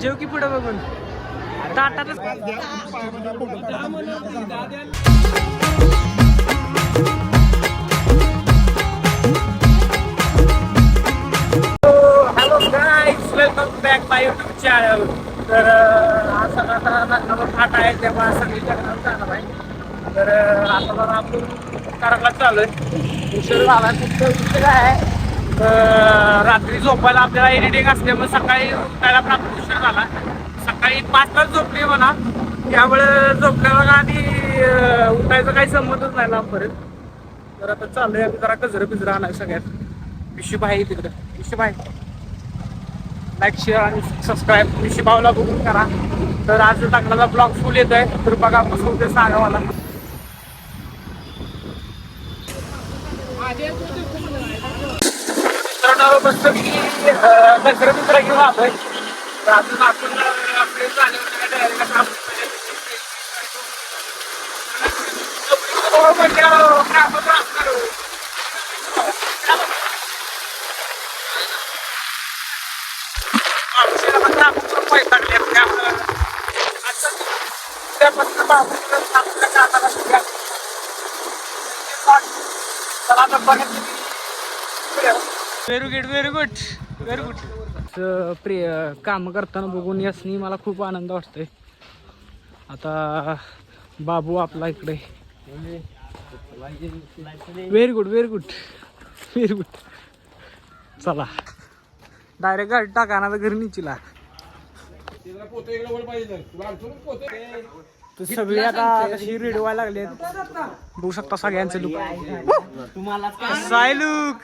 जेव की पुढे बघून ताटातच हॅलो गाईज, वेलकम बॅक माय युट्यूब चॅनल. तर आज सकाळचा फाट आहे तेव्हा सगळी जगणार जाणार आहे. तर आता जरा आपण करायला चालू आहे. उशीर झाला, खूप उशीर आहे. रात्री झोपायला आपल्याला एडिटिंग असते, मग सकाळी उठायला पण आपण उशीर झाला. सकाळी 5 तास झोपली म्हणा, त्यामुळे झोपल्याला आणि उठायचा काही संबंधच नाही लांबपर्यंत. तर आता चालू आहे जरा गजरं बिजरं आणाय सगळ्यात. विशुभाई आहे तिकडं, विशुभाई लाईक शेअर आणि सबस्क्राईब विशुभाऊला बघून करा. तर आज टाकलेला ब्लॉग फुल येत आहे, तर बघा कसं ते सांगा मला. मस्त मी गजरं बिजरं घेऊन आलोय. अजून आपण फ्रेश झाल्यावर direct very good very good very good. प्रिय काम करताना बघून यासनी मला खूप आनंद वाटतोय. आता बाबू आपला इकडे. Very good very good very good. चला डायरेक्ट गाडी टाका ना घरी निचिला. सगळी आता कशी रेडी व्हायला लागले. बघू शकता सगळ्यांचे लुक. साय लुक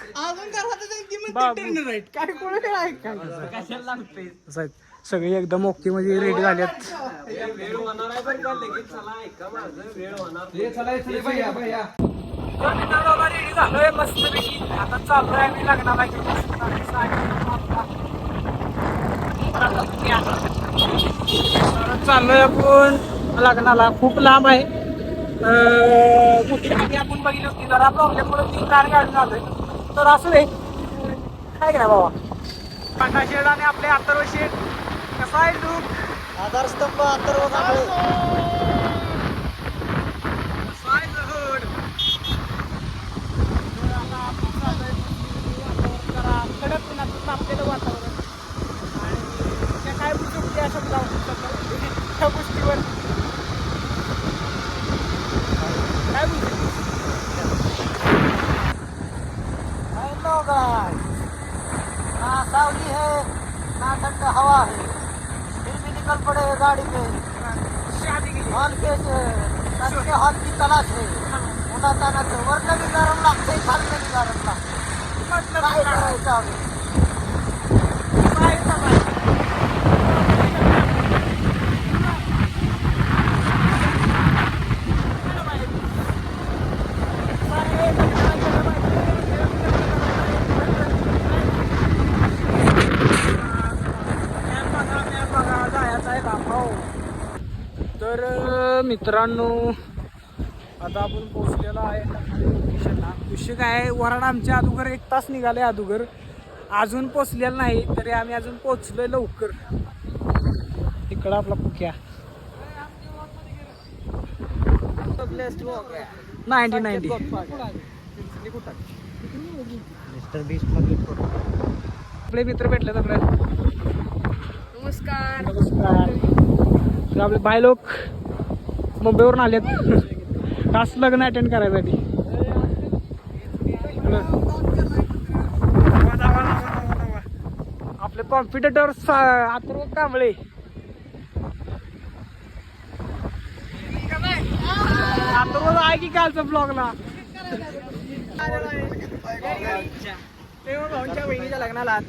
सगळे एकदम ओके मध्ये रेडी झालेत. रेडी झालोय मस्त पैकी. आता चाललोय आम्ही लग्नाला. चाललोय आपण लग्नाला. खूप लांब आहे. मोठी गाडी आपण बघितली होती, जरा प्रॉब्लेम म्हणून 3 कार गाडी झालोय. तर असू दे, काय का बाबा. पांढरा शेड आणि आपले अथर्व शेड. कसा आहे लुक? आधारस्तंभ अथर्व कांबळे. कडक उन्हातून तापलेलं वातावरण आणि त्या काय गोष्टी अशा त्या गोष्टीवर काय बोलतो. हेलो गाइस, ना सावली है ना ठंडा हवा है, फिर भी निकल पड़े हैं गाड़ी पे हॉल के सस्ते हॉल की तलाश है. उन्हातानाचं वरनं बी गरम लागतंय, खालनं बी गरम लागतंय. काय करायचं आम्ही. तर मित्रांनो आता आपण पोहोचलेलो आहे लोकेशनला. विषय काय, वराड आमच्या अगोदर 1 तास निघाले अगोदर, अजून पोचलेलं नाही. तरी आम्ही अजून पोचलोय लवकर. इकडं आपला पुक्या 90 आपले मित्र भेटले सगळे. नमस्कार. नमस्कार. आपले बाय लोक मुंबईवरून आलेत खास लग्न अटेंड करायसाठी. आपले कॉम्पिटिटर अथर्व कांबळे. अथर्व आहे की कालचं ब्लॉगला.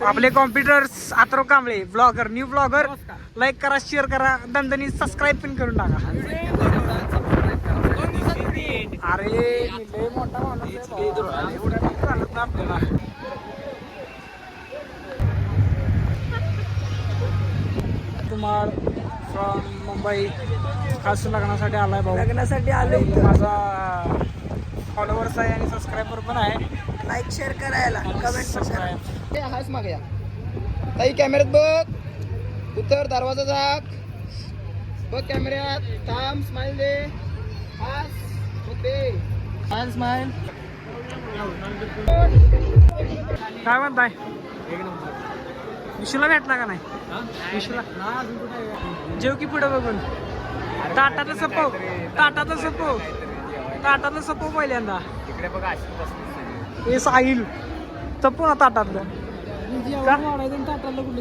आपले computers Atharva Kamble blogger, new blogger. Like करा, शेअर करा, दणदणी सबस्क्राईब पण करून टाका. अरे लय मोठा माणूस आहे आपल्याला. कुमार फ्रॉम मुंबई खास लग्नासाठी आलाय भाऊ. लग्नासाठी आलो. माझा फॉलोअर्स आहे आणि सबस्क्रायबर पण आहे. लाईक शेअर करायला, कमेंट सबस्क्राईब. हाच मागे या ताई, कॅमेऱ्यात बघ. उत्तर दरवाजा झाक बघ कॅमेऱ्यात थांब स्माइल दे पास ओके स्माइल स्माइल काय म्हणताय विशूला भेटला का नाही विशूला जेव की पुढे बघून ताटातलं सपव ताटातलं सपव ताटातलं सपव पहिल्यांदा इकडे बघा हे साहिल सपव ना ताटातलं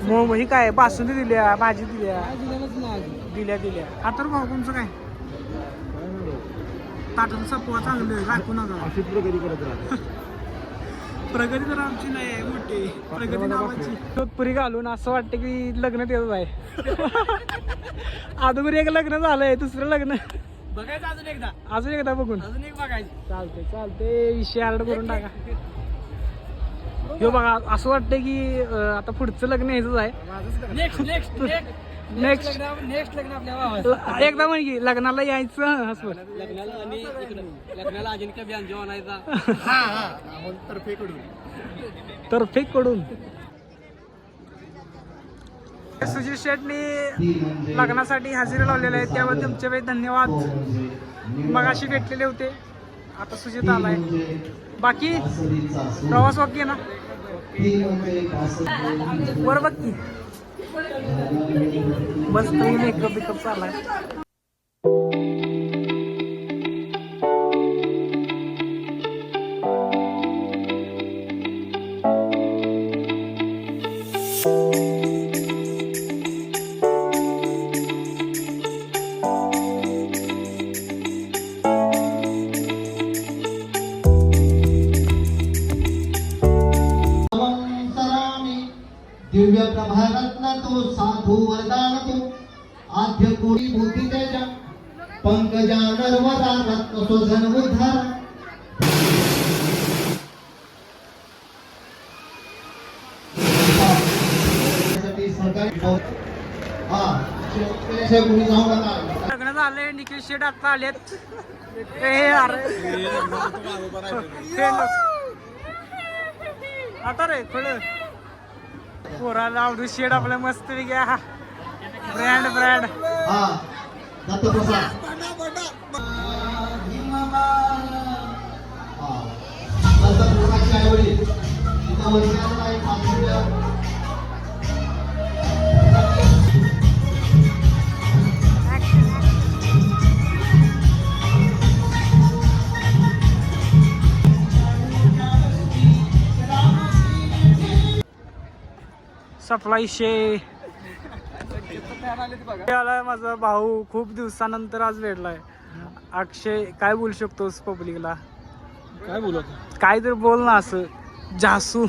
मग ही काय बासुंदी दिल्या भाजी दिल्या दिल्या आता भाऊ तुमचं काय ताटातलं सपवा चांगलं राखू नका अशी प्रगती करत राहा प्रगती तर आमची नाही आहे मोठी प्रगती नावाची जोधपुरी घालून असं वाटतं की लग्न त्याच आहे अगोदर एक लग्न झालंय दुसरं लग्न बघायचं अजून एकदा बघून अजून एक बघायचं चालते विषय ऍड करून टाका ह्यो बघा असं वाटतं की आता पुढचं लग्न यायचंच आहे नेक्स्ट लग्न आपल्या एकदा म्हण की लग्नाला यायचं असं लग्नाला अजून कधी जेवण तर फेक कडून सुजित शेटनी लग्नासाठी हजेरी लावलेले आहे त्यावर तुमचे वेळ धन्यवाद मगाशी भेटलेले होते आता सुजित आलाय बाकी प्रवास ओके ना बरं बघ की बस मेकअप बिकअप चाललाय दिव्य प्रभारत्न तो साधू वरदान तो आद्य कोटी बुद्धी तेजा पंकजा नरवरा रत्न शोधन उद्धार लग्न झालंय निखिल शेट आता आलेत आता रे थोडं पोराला आवडू शेड आपल्या मस्त घ्या ब्रँड सप्लाय शे माझा भाऊ खूप दिवसानंतर आज भेटलाय अक्षय काय बोलू शकतोस पब्लिकला काय बोलत काय तर बोल ना असं जासू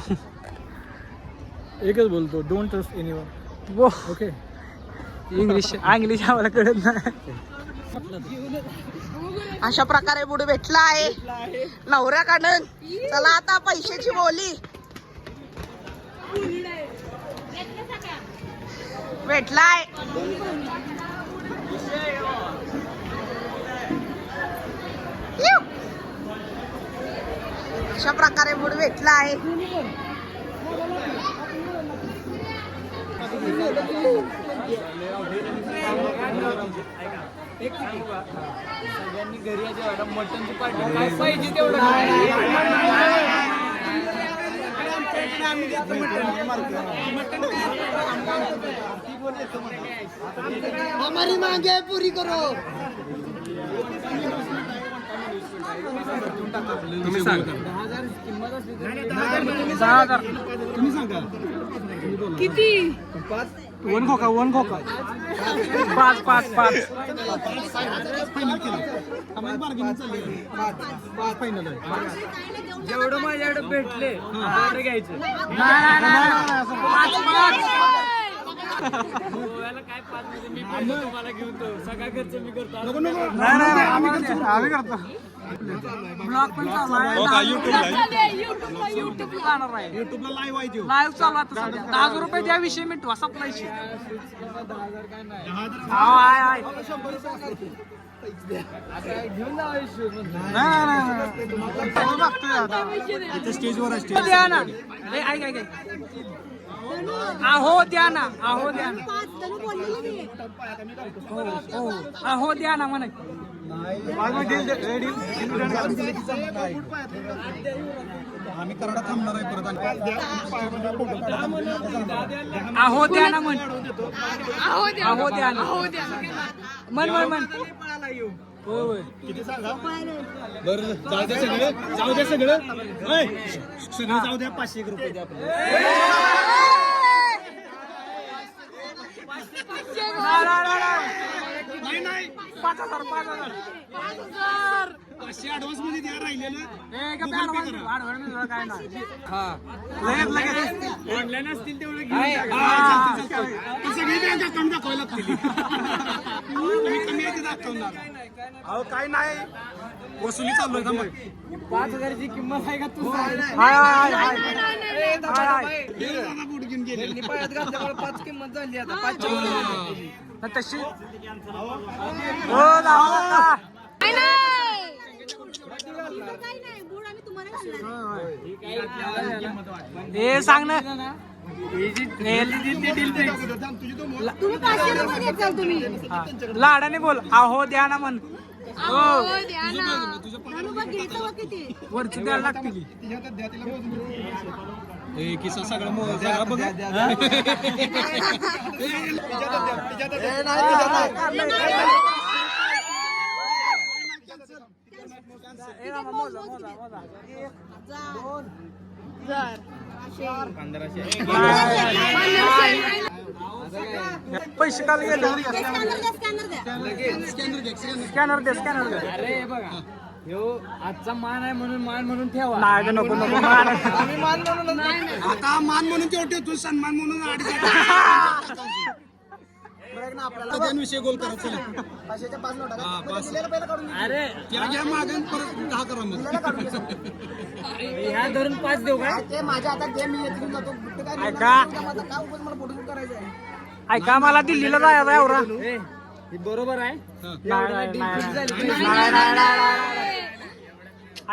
एकच बोलतो डोंट ट्रस्ट एनीवन वो ओके इंग्लिश आम्हाला कळत नाही अशा प्रकारे बुड भेटला आहे नवऱ्याकडून चला आता पैशाची बोली भेटलाय अशा प्रकारे बुड भेटला आहे सगळ्यांनी घरी मटनची पार्टी काय पाहिजे तेवढं हमारी मांगे पूरी करो तुम्ही सांगा 10,000 तुम्ही सांगा किती वन खोका 5 जेवढं माझ्याकडे भेटले तेवढं घ्यायचं गोव्याला काय 5 मध्ये मी पण तुम्हाला घेऊन तो सगळा खर्च मी करतो नाही आम्ही करतो ब्लॉग पण चालू आहे युट्यूबला लाईव्ह आहे लाईव्ह चालू आता सध्या 10,000 रुपये द्या विषय मिटवा सप्लायची स्टेजवर द्या ना ऐक आहो द्या ना, आहो द्या ना, हो आहो द्या ना म्हणा. आम्ही कराडा थांबणार आहे परत. आहो द्या ना म्हण, आहो द्या ना म्हण म्हण म्हण. होय बरं जाऊ द्या सगळं, जाऊ द्या सगळं, सगळं जाऊ द्या. 500 रुपये द्या नाही नाही 5,000 5,000 500 ऍडव्हान्स मध्ये द्या राहिलेलं. काय नाही. ऑनलाईन असतील तेवढं सगळी बँक अकाउंट दाखवायला लागतील. तुम्ही कमी आहे ते दाखवणार. अहो काय नाही, वसुली चालू आहे. मग 5,000ची किंमत आहे का तू? बूट घेऊन गेले. पाच किंमत झाली आता 5ची तशी. हे सांग ना. लाडाने बोल. आहो द्या ना म्हण. वरची द्यायला लागतील. किस्सा सगळं मोजा बघ. पैसे काल गेले. स्कॅनर दे, स्कॅनर दे. अरे बघा ह्यो आजचा मान आहे म्हणून मान म्हणून ठेवा. नाही ग, नको नको. मान आता मान म्हणून तेवढं ठेवतो, सन्मान म्हणून 2.5 विषय गोल करा. चला 500 नोटा हा, बस. पहिला काढून अरे त्या घ्या मागून परत 10 करा मग. ह्या धरून 5 देऊ काय? ते माझ्या हातात दे, मी येथून जातो. बुट्टे काय ऐका. काय उगाच मला फोटोशूट करायचं आहे. ऐका, मला दिल्लीला जायचं एवढा. हे बरोबर आहे.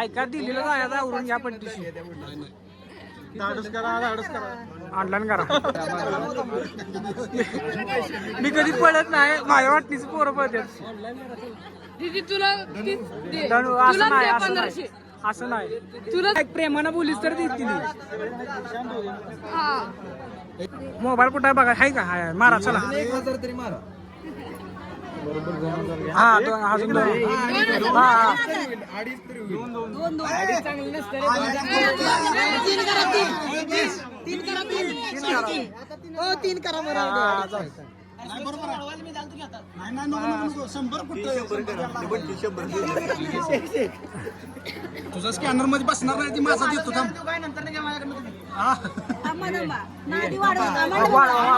ऐका, दिल्लीला जायचं आवरून घ्या पट्टीशी. ऑनलाईन करा. मी कधी पडत नाही, माझ्या वाटणीची पोरं पडतात. असं नाही, असं नाही, असं नाही. तुला प्रेमानं बोलीस तर देतील. मोबाईल कुठं आहे बघा. आहे का? हाय, मारा चला. 1000 तरी मारा. हा अजून दोन. हा चांगलं नसतं रे. तीन करा मला. नाही बरोबर आहे. नाही नाही नको नको 100 कुठं. तुझा स्कॅनर मध्ये बसणार नाही, ती माझा देतो थांब. नंतर घ्या माझ्याकडनं तुम्ही.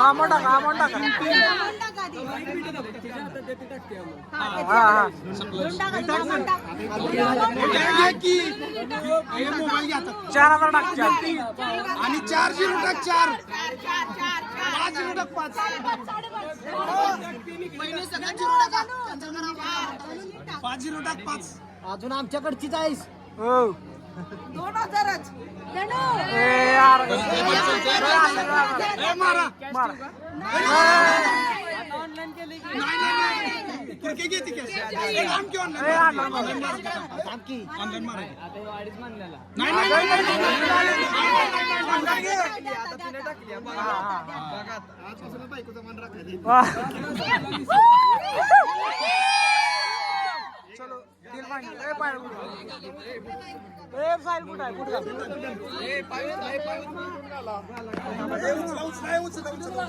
अमाऊंट टाका, अमाऊंट टाका. मोबाईल घ्या आता. 4,000 टाक. आणि 4 0 टाक. 4 5 0 टाक. 5 5 0 टाक. 5 अजून आमच्याकडचीच आहेस. हो. 2,000च. ए यार. मारा. मारा. ऑनलाईन केली की नाही नाही नाही किरके घेते कॅश. थांब की ऑनलाईन. ए, आणलं, ऑनलाईन मारा. आता ह्यो 2.5 मानलेला. नाही नाही नाही चलो दिल मांगी. ए पाय कुठं? ए साहिल कुठं आहे? कुठं आहे?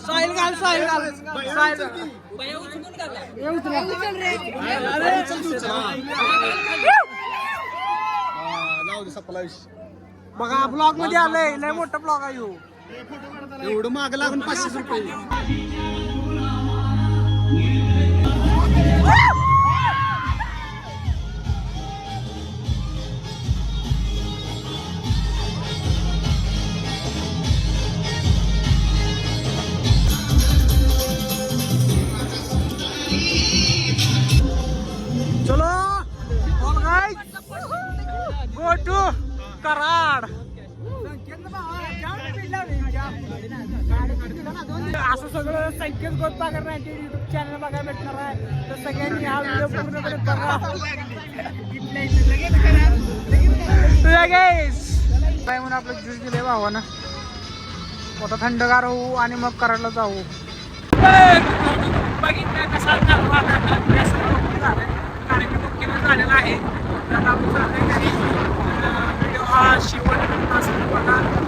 साहिल घाल, साहिल घाल, साहिल. जाऊ दे सपला विषय. बघा ब्लॉग मध्ये आलंय. लय मोठा ब्लॉग आहे ह्यो. एवढं माग लागून 500 रुपये. चलो all guys, go to Karad. आपल्याला संकेत गोदपाकर 98 युट्यूब चॅनल बघायला भेटणार आहे. तर सगळ्यांनी हा व्हिडिओ पूर्णपणे बघा. काय म्हणून आपलं ज्यूस दिले भावानं. आता थंडगार होऊ आणि मग करायला जाऊ. बघितलं कसा झालेला आहे. व्हिडिओ हा शेवट बघा.